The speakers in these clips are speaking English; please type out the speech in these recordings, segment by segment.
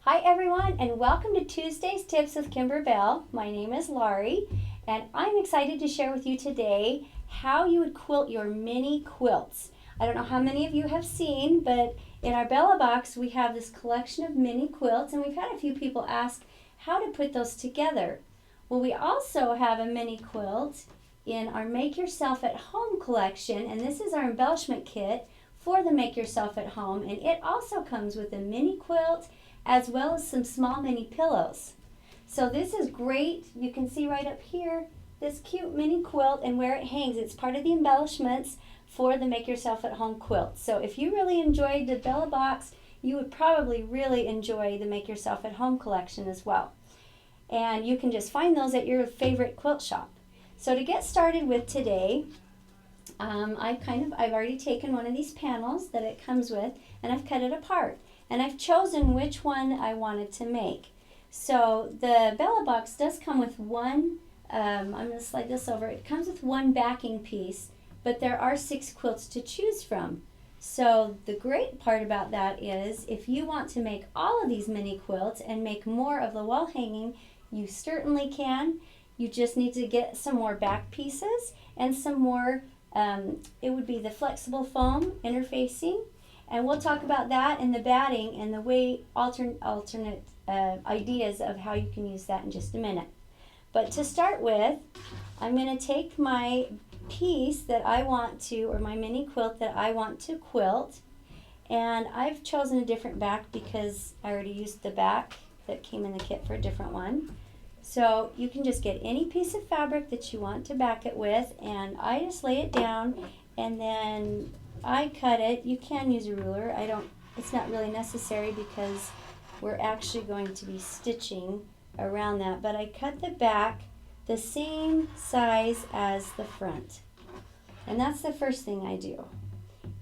Hi everyone, and welcome to Tuesday's Tips with Kimberbell. My name is Laurie, and I'm excited to share with you today how you would quilt your mini quilts. I don't know how many of you have seen, but in our Bella box we have this collection of mini quilts, and we've had a few people ask how to put those together. Well, we also have a mini quilt in our Make Yourself at Home collection, and this is our embellishment kit for the Make Yourself at Home, and it also comes with a mini quilt as well as some small mini pillows. So this is great. You can see right up here this cute mini quilt and where it hangs. It's part of the embellishments for the Make Yourself at Home quilt. So if you really enjoyed the Bella box, you would probably really enjoy the Make Yourself at Home collection as well. And you can just find those at your favorite quilt shop. So to get started with today, I've already taken one of these panels that it comes with, and I've cut it apart. And I've chosen which one I wanted to make. So the Bella box does come with one, I'm going to slide this over, it comes with one backing piece, but there are 6 quilts to choose from. So the great part about that is if you want to make all of these mini quilts and make more of the wall hanging, you certainly can. You just need to get some more back pieces and some more, it would be the flexible foam interfacing. And we'll talk about that and the batting and the way alternate ideas of how you can use that in just a minute. But to start with, I'm going to take my piece that I want to, or my mini quilt that I want to quilt, and I've chosen a different back because I already used the back that came in the kit for a different one. So you can just get any piece of fabric that you want to back it with, and I just lay it down and then I cut it. You can use a ruler. It's not really necessary because we're actually going to be stitching around that. But I cut the back the same size as the front. And that's the first thing I do.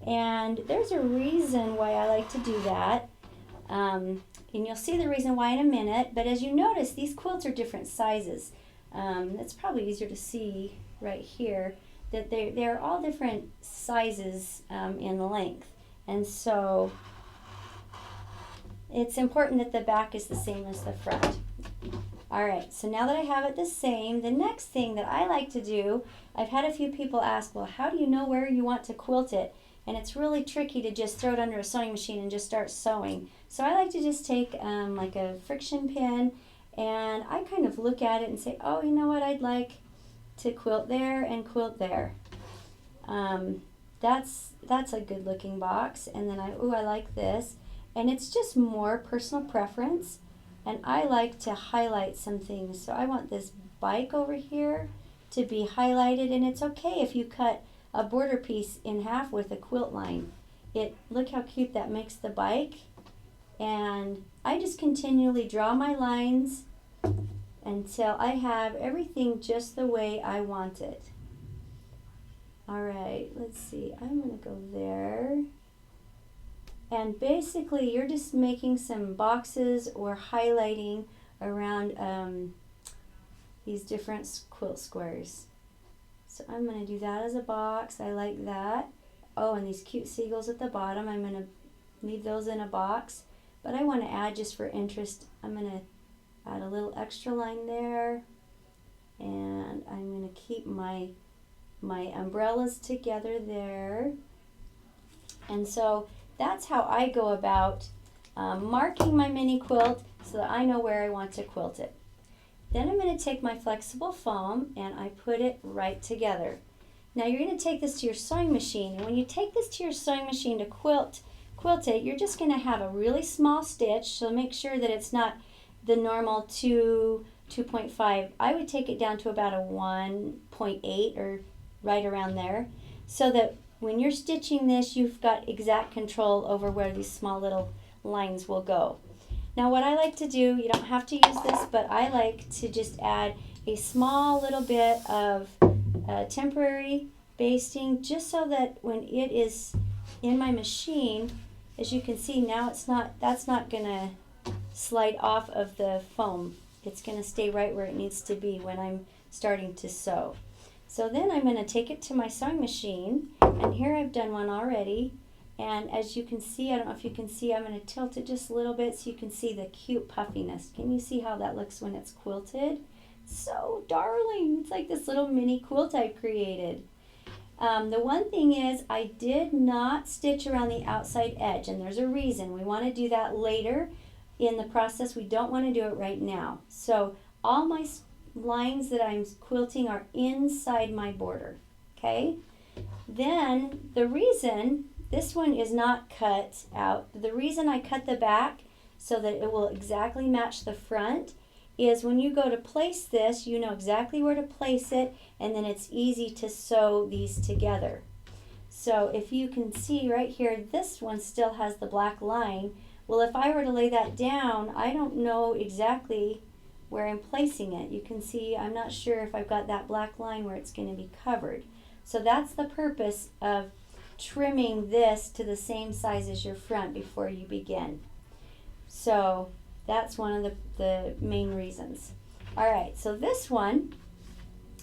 And there's a reason why I like to do that. And you'll see the reason why in a minute. But as you notice, these quilts are different sizes. It's probably easier to see right here that they're all different sizes in the length, and so it's important that the back is the same as the front. Alright, so now that I have it the same, the next thing that I like to do, I've had a few people ask, well, how do you know where you want to quilt it? And it's really tricky to just throw it under a sewing machine and just start sewing. So I like to just take like a friction pin, and I kind of look at it and say, oh, you know what, I'd like to quilt there and quilt there. That's a good looking box. And then I like this, and it's just more personal preference, and I like to highlight some things. So I want this bike over here to be highlighted, and it's okay if you cut a border piece in half with a quilt line. Look how cute that makes the bike. And I just continually draw my lines until I have everything just the way I want it. Alright, let's see, I'm going to go there. And basically you're just making some boxes or highlighting around these different quilt squares. So I'm going to do that as a box. I like that. Oh, and these cute seagulls at the bottom, I'm going to leave those in a box. But I want to add, just for interest, I'm going to add a little extra line there, and I'm going to keep my umbrellas together there. And so that's how I go about marking my mini quilt so that I know where I want to quilt it. Then I'm going to take my flexible foam and I put it right together. Now you're going to take this to your sewing machine, and when you take this to your sewing machine to quilt it, you're just going to have a really small stitch, so make sure that it's not the normal 2.5. I would take it down to about a 1.8 or right around there, so that when you're stitching this, you've got exact control over where these small little lines will go. Now what I like to do, you don't have to use this, but I like to just add a small little bit of temporary basting, just so that when it is in my machine, as you can see now, that's not going to slide off of the foam. It's going to stay right where it needs to be when I'm starting to sew. So then I'm going to take it to my sewing machine, and here I've done one already, And as you can see, I don't know if you can see, I'm going to tilt it just a little bit so you can see the cute puffiness. Can you see how that looks when it's quilted? So darling. It's like this little mini quilt I created. The one thing is I did not stitch around the outside edge, and there's a reason. We want to do that later in the process. We don't want to do it right now. So all my lines that I'm quilting are inside my border, okay? Then the reason this one is not cut out, the reason I cut the back so that it will exactly match the front is when you go to place this, you know exactly where to place it, and then it's easy to sew these together. So if you can see right here, this one still has the black line. Well, if I were to lay that down, I don't know exactly where I'm placing it. You can see I'm not sure if I've got that black line where it's going to be covered. So that's the purpose of trimming this to the same size as your front before you begin. So that's one of the main reasons. All right, so this one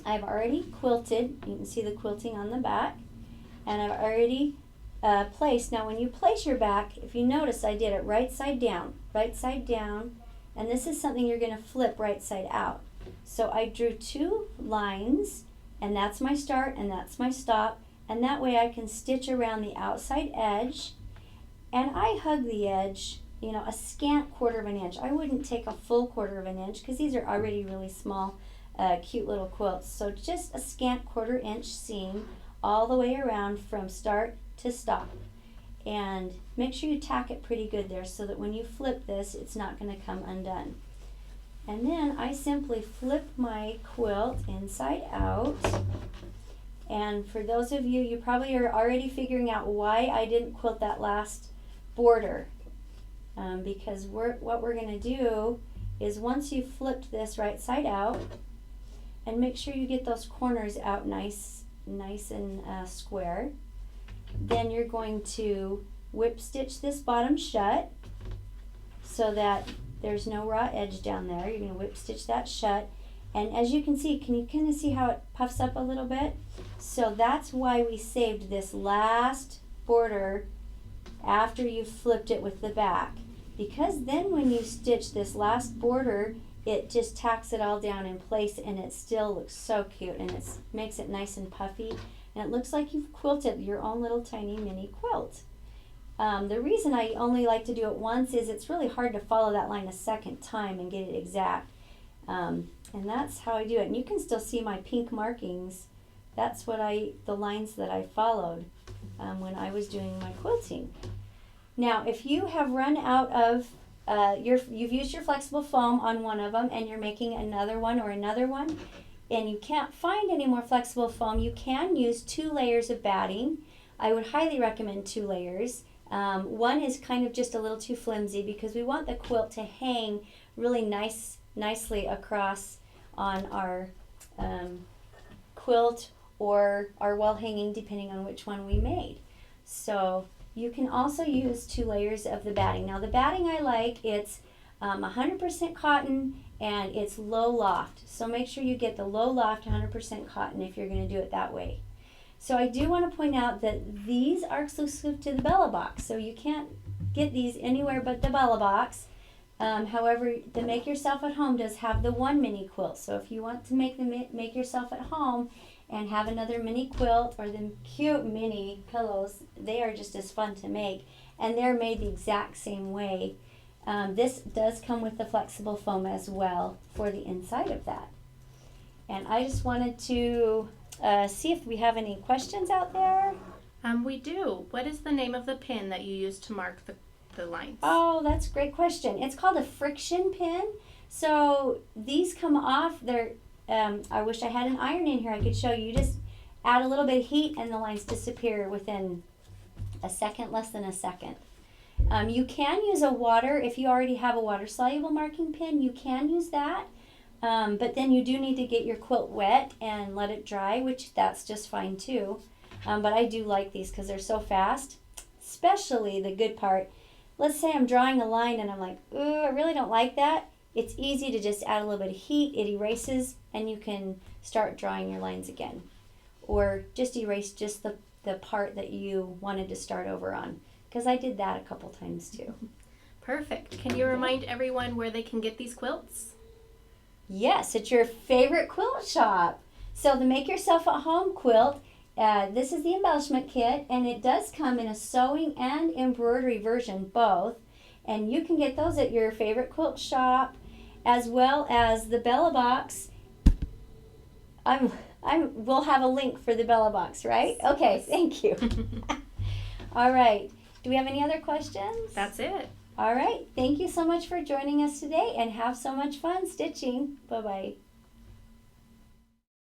I've already quilted. You can see the quilting on the back, and I've already placed. Now when you place your back, if you notice, I did it right side down, and this is something you're going to flip right side out. So I drew 2 lines, and that's my start and that's my stop, and that way I can stitch around the outside edge, and I hug the edge, you know, a scant 1/4 of an inch. I wouldn't take a full 1/4 of an inch because these are already really small, cute little quilts. So just a scant 1/4 inch seam all the way around from start to stop. And make sure you tack it pretty good there so that when you flip this, it's not going to come undone. And then I simply flip my quilt inside out. And for those of you, you probably are already figuring out why I didn't quilt that last border. Because what we're going to do is once you've flipped this right side out, and make sure you get those corners out nice and square, then you're going to whip stitch this bottom shut so that there's no raw edge down there. You're going to whip stitch that shut, and as you can see, can you kind of see how it puffs up a little bit? So that's why we saved this last border after you flipped it with the back, because then when you stitch this last border, it just tacks it all down in place, and it still looks so cute, and it makes it nice and puffy, and it looks like you've quilted your own little tiny mini quilt. The reason I only like to do it once is it's really hard to follow that line a second time and get it exact. And that's how I do it. And you can still see my pink markings. That's what the lines that I followed when I was doing my quilting. Now, if you have run out of you've used your flexible foam on one of them and you're making another one, and you can't find any more flexible foam, you can use 2 layers of batting. I would highly recommend 2 layers. One is kind of just a little too flimsy because we want the quilt to hang really nicely across on our quilt or our wall hanging, depending on which one we made. So you can also use 2 layers of the batting. Now the batting I like, it's 100% cotton and it's low loft. So make sure you get the low loft 100% cotton if you're going to do it that way. So I do want to point out that these are exclusive to the Bella Box. So you can't get these anywhere but the Bella Box. However, the Make Yourself at Home does have the 1 mini quilt. So if you want to make yourself at home and have another mini quilt or the cute mini pillows, they are just as fun to make, and they're made the exact same way. This does come with the flexible foam as well for the inside of that. And I just wanted to see if we have any questions out there. We do. What is the name of the pin that you use to mark the lines? Oh, that's a great question. It's called a friction pin. So these come off. I wish I had an iron in here I could show you. You just add a little bit of heat and the lines disappear within a second, less than a second. You can use a water, if you already have a water-soluble marking pin, you can use that. But then you do need to get your quilt wet and let it dry, which that's just fine too. But I do like these because they're so fast. Especially the good part, let's say I'm drawing a line and I'm like, ooh, I really don't like that. It's easy to just add a little bit of heat, it erases, and you can start drawing your lines again. Or just erase just the part that you wanted to start over on. because I did that a couple times too. Perfect. Can you remind everyone where they can get these quilts? Yes, it's your favorite quilt shop. So the Make Yourself at Home quilt, this is the embellishment kit, and it does come in a sewing and embroidery version, both. And you can get those at your favorite quilt shop, as well as the Bella Box. We'll have a link for the Bella Box, right? Okay, thank you. All right. Do we have any other questions? That's it. All right. Thank you so much for joining us today, and have so much fun stitching. Bye-bye.